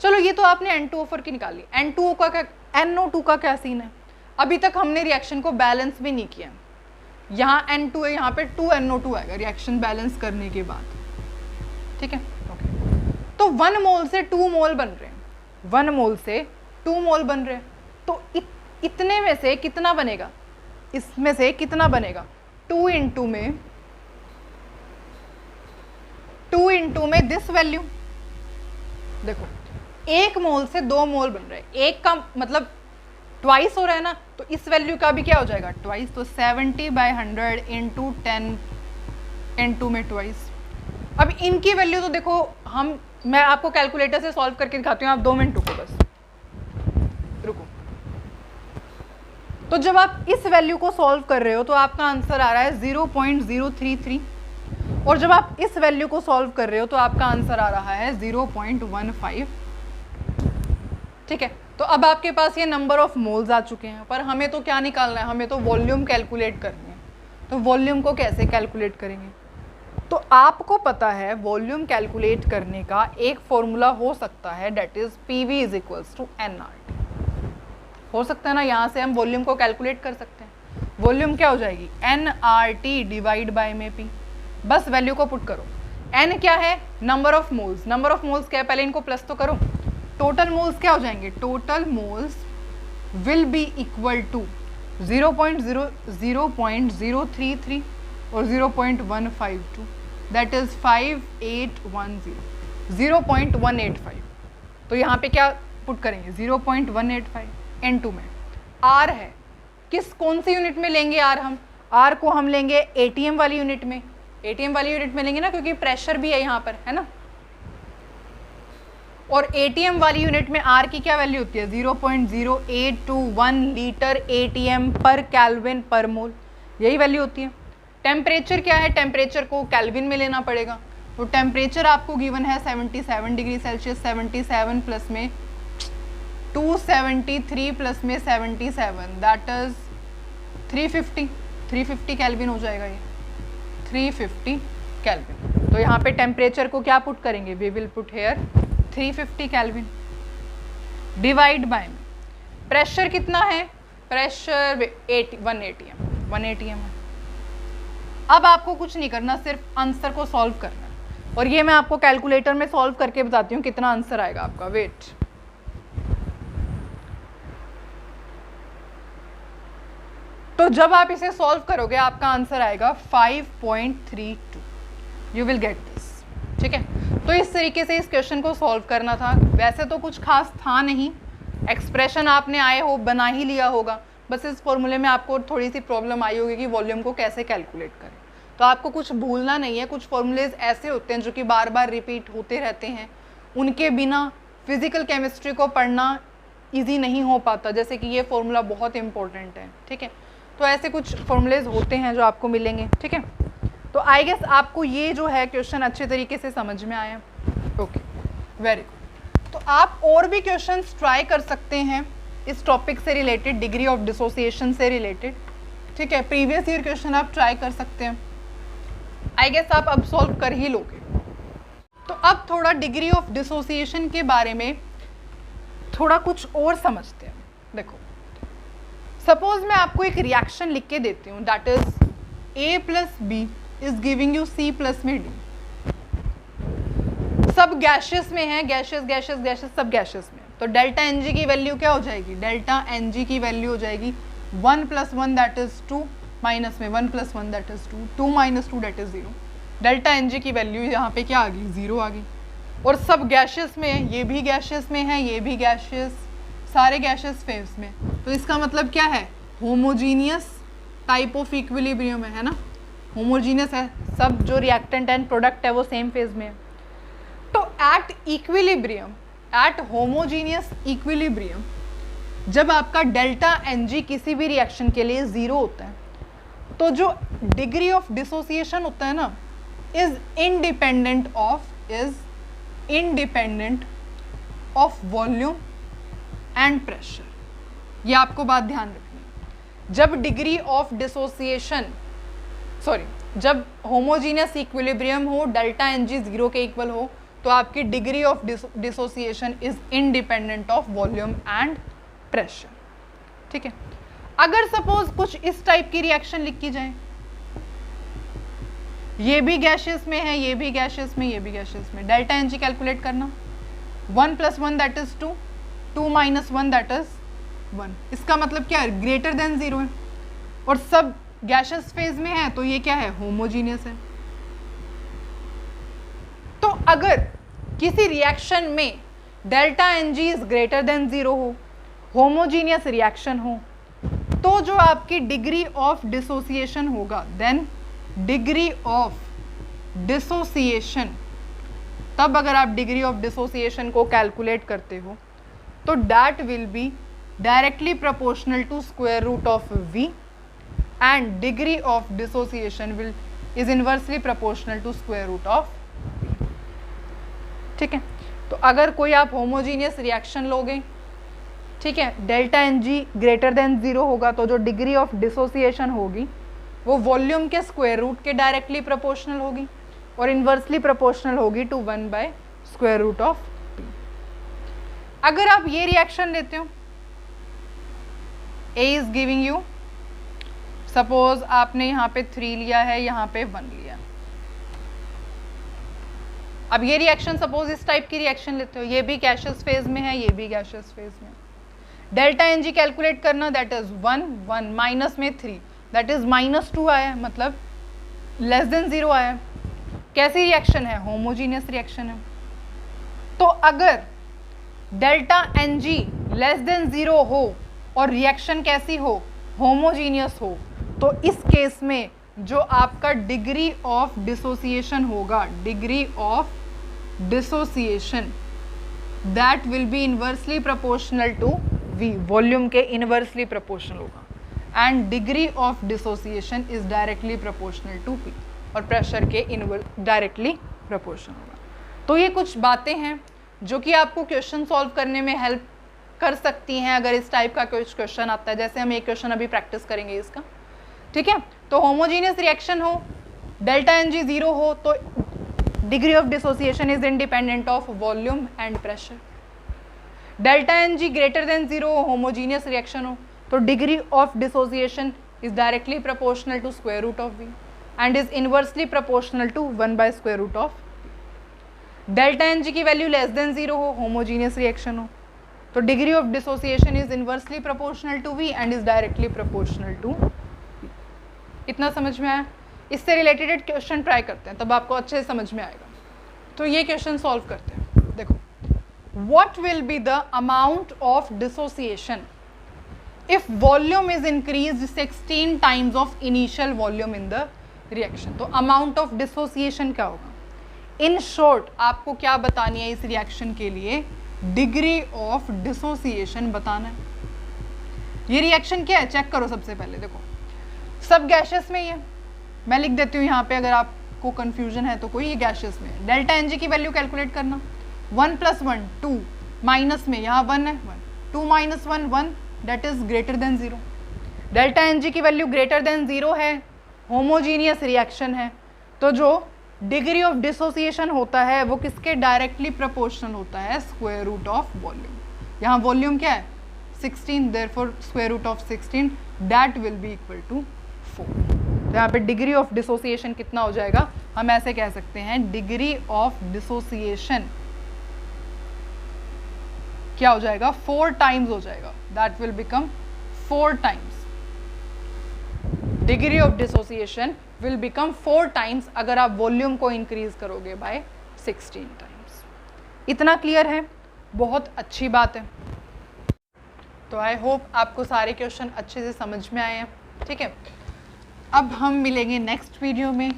चलो, ये तो आपने N2O4 की निकाली। NO2 का क्या सीन है, अभी तक हमने रिएक्शन को बैलेंस भी नहीं किया। यहाँ N2 है, यहाँ पे 2NO2 आएगा रिएक्शन बैलेंस करने के बाद, ठीक है, ओके। तो 1 मोल से 2 मोल बन रहे हैं, 1 मोल से 2 मोल बन रहे हैं। तो इतने में से कितना बनेगा, इसमें से कितना बनेगा, 2 इंटू में दिस वैल्यू। देखो, 1 मोल से 2 मोल बन रहे हैं, एक का मतलब ट्वाइस हो रहा है ना, तो इस वैल्यू का भी क्या हो जाएगा, ट्वाइस। तो 70/100 इंटू 10 N2 में ट्वाइस। अब इनकी वैल्यू तो देखो, मैं आपको कैलकुलेटर से सॉल्व करके दिखाती हूँ, आप 2 मिनट रुको, बस रुको। तो जब आप इस वैल्यू को सॉल्व कर रहे हो तो आपका आंसर आ रहा है 0.033। और जब आप इस वैल्यू को सॉल्व कर रहे हो तो आपका आंसर आ रहा है 0.15। ठीक है, तो अब आपके पास ये नंबर ऑफ मोल्स आ चुके हैं, पर हमें तो क्या निकालना है, हमें तो वॉल्यूम कैलकुलेट करनी है। तो वॉल्यूम को कैसे कैलकुलेट करेंगे? तो आपको पता है वॉल्यूम कैलकुलेट करने का एक फॉर्मूला हो सकता है, that is PV is equals to nRT। हो सकता है ना, यहाँ से हम वॉल्यूम को कैलकुलेट कर सकते हैं। वॉल्यूम क्या हो जाएगी? nRT डिवाइड बाय में P। बस वैल्यू को पुट करो। n क्या है? Number of moles. Number of moles क्या है? पहले इनको प्लस तो करो। टोटल मोल्स क्या हो जाएंगे? Total moles will be equal to 0.033 और 0.152, दैट इज 5810, 0.185। तो यहाँ पे क्या पुट करेंगे? 0.185 N2 में। R है, कौन सी यूनिट में लेंगे R हम? R को हम लेंगे ATM वाली यूनिट में। ATM वाली यूनिट में लेंगे ना, क्योंकि प्रेशर भी है यहाँ पर, है ना। और ATM वाली यूनिट में R की क्या वैल्यू होती है? 0.0821 लीटर ATM पर केल्विन पर मोल, यही वैल्यू होती है। टेम्परेचर क्या है? टेम्परेचर को केल्विन में लेना पड़ेगा। तो टेम्परेचर आपको गिवन है 77 डिग्री सेल्सियस। 77 प्लस में 273 प्लस में 77, दैट इज 350 केल्विन हो जाएगा ये, 350 केल्विन। तो यहाँ पे टेम्परेचर को क्या पुट करेंगे? We will put here 350 kelvin divide by में प्रेशर कितना है? प्रेशर 1 ATM है। अब आपको कुछ नहीं करना, सिर्फ आंसर को सॉल्व करना है। और ये मैं आपको कैलकुलेटर में सॉल्व करके बताती हूँ कितना आंसर आएगा आपका। वेट, तो जब आप इसे सॉल्व करोगे आपका आंसर आएगा 5.32। You will get this. ठीक है, तो इस तरीके से इस क्वेश्चन को सॉल्व करना था। वैसे तो कुछ खास था नहीं, एक्सप्रेशन आपने आए हो बना ही लिया होगा, बस इस फॉर्मूले में आपको थोड़ी सी प्रॉब्लम आई होगी कि वॉल्यूम को कैसे कैलकुलेट करें। तो आपको कुछ भूलना नहीं है। कुछ फॉर्मूलेज ऐसे होते हैं जो कि बार बार रिपीट होते रहते हैं, उनके बिना फिजिकल केमिस्ट्री को पढ़ना ईजी नहीं हो पाता। जैसे कि ये फॉर्मूला बहुत इंपॉर्टेंट है। ठीक है, तो ऐसे कुछ फॉर्मूलेज होते हैं जो आपको मिलेंगे। ठीक है, तो आई गेस आपको ये जो है क्वेश्चन अच्छे तरीके से समझ में आया। Okay, very good. तो आप और भी क्वेश्चंस ट्राई कर सकते हैं इस टॉपिक से रिलेटेड, डिग्री ऑफ डिसोसिएशन से रिलेटेड। ठीक है, प्रीवियस ईयर क्वेश्चन आप ट्राई कर सकते हैं। आई गेस आप अब सॉल्व कर ही लोगे। तो अब थोड़ा डिग्री ऑफ डिसोसिएशन के बारे में थोड़ा कुछ और समझते हैं। देखो, सपोज मैं आपको एक रिएक्शन लिख के देती हूँ, that is A plus B is giving you C plus में D। सब गैशियस में है, गैशियस सब गैशियस में। तो डेल्टा Ng की वैल्यू क्या हो जाएगी? डेल्टा Ng की वैल्यू हो जाएगी 1 + 1 दैट इज 2, माइनस में 1 + 1 that is 2, 2 - 2 that is 0। Delta Ng की वैल्यू यहाँ पे क्या आ गई? 0 आ गई। और सब गैशियस में है, ये भी गैशियस में है, ये भी गैशियस, सारे गैशियस फेज में। तो इसका मतलब क्या है? होमोजीनियस टाइप ऑफ इक्विलिब्रियम है ना, होमोजीनियस है, सब जो रिएक्टेंट एंड प्रोडक्ट है वो सेम फेज में है। तो at equilibrium, at homogeneous equilibrium, जब आपका डेल्टा Ng किसी भी रिएक्शन के लिए 0 होता है, तो जो डिग्री ऑफ डिसोसिएशन होता है ना, is independent of volume and pressure. ये आपको बात ध्यान रखनी है। जब डिग्री ऑफ डिसोसिएशन, जब होमोजीनियस इक्विलिब्रियम हो, डेल्टा Ng 0 के इक्वल हो, तो आपकी degree of dissociation is independent of volume and pressure. ठीक है, अगर सपोज कुछ इस टाइप की रिएक्शन लिखी जाए, ये भी गैशियस में है, ये भी गैशियस में, ये भी गैशियस में, डेल्टा Ng कैलकुलेट करना, 1 + 1 दैट इज 2, 2 - 1 दैट इज 1। इसका मतलब क्या है? ग्रेटर देन 0 है, और सब गैशियस फेज में है, तो ये क्या है? होमोजीनियस है। तो अगर किसी रिएक्शन में delta Ng is greater than 0 हो, होमोजीनियस रिएक्शन हो, तो जो आपकी डिग्री ऑफ डिसोसिएशन होगा, देन डिग्री ऑफ डिसोसिएशन, तब अगर आप डिग्री ऑफ डिसोसिएशन को कैलकुलेट करते हो, तो that will be directly proportional to square root of V, and degree of dissociation will is inversely proportional to square root of v। ठीक है, तो अगर कोई आप होमोजीनियस रिएक्शन लोगे, ठीक है, delta N G greater than 0 होगा तो जो डिग्री ऑफ डिसोसिएशन होगी वो वॉल्यूम के स्क्वायर रूट के डायरेक्टली प्रोपोर्शनल होगी और इन्वर्सली प्रोपोर्शनल होगी to 1 by square root of p। अगर आप ये रिएक्शन लेते हो, A is giving you, suppose आपने यहाँ पे 3 लिया है, यहाँ पे 1 लिया। अब ये रिएक्शन सपोज इस टाइप की रिएक्शन लेते हो, ये भी गैसियस फेज में है, ये भी गैसियस फेज में। डेल्टा एन जी कैलकुलेट करना, दैट इज 1 1 माइनस में 3 दैट इज -2 आया, मतलब लेस देन 0 आया। कैसी रिएक्शन है? होमोजीनियस रिएक्शन है। तो अगर delta N G less than 0 हो और रिएक्शन कैसी हो? होमोजीनियस हो, तो इस केस में जो आपका डिग्री ऑफ डिसोसिएशन होगा, degree of dissociation, that will be inversely proportional to v, volume के इनवर्सली प्रोपोर्शनल होगा। And degree of dissociation is directly proportional to p, और प्रेशर के डायरेक्टली प्रोपोर्शनल होगा। तो ये कुछ बातें हैं जो कि आपको क्वेश्चन सॉल्व करने में हेल्प कर सकती हैं अगर इस टाइप का कोई क्वेश्चन आता है, जैसे हम एक क्वेश्चन अभी प्रैक्टिस करेंगे इसका। ठीक है, तो होमोजीनियस रिएक्शन हो, डेल्टा एन जी 0 हो, तो degree of dissociation is independent of volume and pressure. Delta N G greater than 0 हो, होमोजीनियस रिएक्शन हो, तो degree of dissociation is directly proportional to square root of v and is inversely proportional to 1 by square root of v। Delta N G की वैल्यू लेस देन 0 हो, होमोजीनियस रिएक्शन हो, तो degree of dissociation is inversely proportional to v and is directly proportional to v। इतना समझ में आया? इससे रिलेटेड क्वेश्चन ट्राई करते हैं, तब आपको अच्छे से समझ में आएगा। तो ये क्वेश्चन सॉल्व करते हैं। देखो, what will be the amount of dissociation if volume is increased 16 times of initial volume in the reaction. तो अमाउंट ऑफ डिसोसिएशन क्या होगा? इन शॉर्ट आपको क्या बतानी है इस रिएक्शन के लिए? डिग्री ऑफ डिसोसिएशन बताना है। ये रिएक्शन क्या है चेक करो। सबसे पहले देखो, सब गैसियस में ही है, मैं लिख देती हूँ यहाँ पे अगर आपको कंफ्यूजन है तो कोई, ये गैसियस में है। डेल्टा एन जी की वैल्यू कैलकुलेट करना, 1 + 1 2, माइनस में यहाँ 1 है, 1 2 - 1 1 that is greater than 0। Delta N G की वैल्यू ग्रेटर देन 0 है, होमोजीनियस रिएक्शन है, तो जो डिग्री ऑफ डिसोसिएशन होता है वो किसके डायरेक्टली प्रोपोर्शनल होता है? Square root of volume. यहाँ वॉल्यूम क्या है? 16, therefore square root of 16 that will be equal to 4। तो यहाँ पे डिग्री ऑफ डिसोसिएशन कितना हो जाएगा? हम ऐसे कह सकते हैं डिग्री ऑफ डिसोसिएशन क्या हो जाएगा? 4 टाइम्स हो जाएगा, that will become 4 times. Degree of dissociation will become 4 times अगर आप वॉल्यूम को इंक्रीज करोगे बाय 16 टाइम्स। इतना क्लियर है? बहुत अच्छी बात है। तो आई होप आपको सारे क्वेश्चन अच्छे से समझ में आए हैं। ठीक है, अब हम मिलेंगे नेक्स्ट वीडियो में।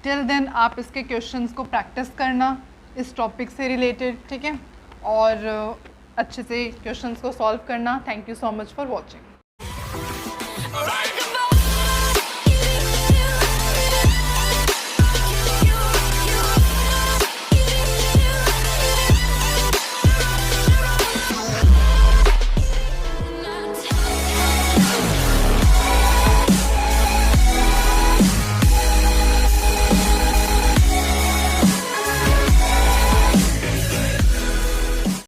टिल देन आप इसके क्वेश्चंस को प्रैक्टिस करना इस टॉपिक से रिलेटेड, ठीक है, और अच्छे से क्वेश्चंस को सॉल्व करना। Thank you so much for watching.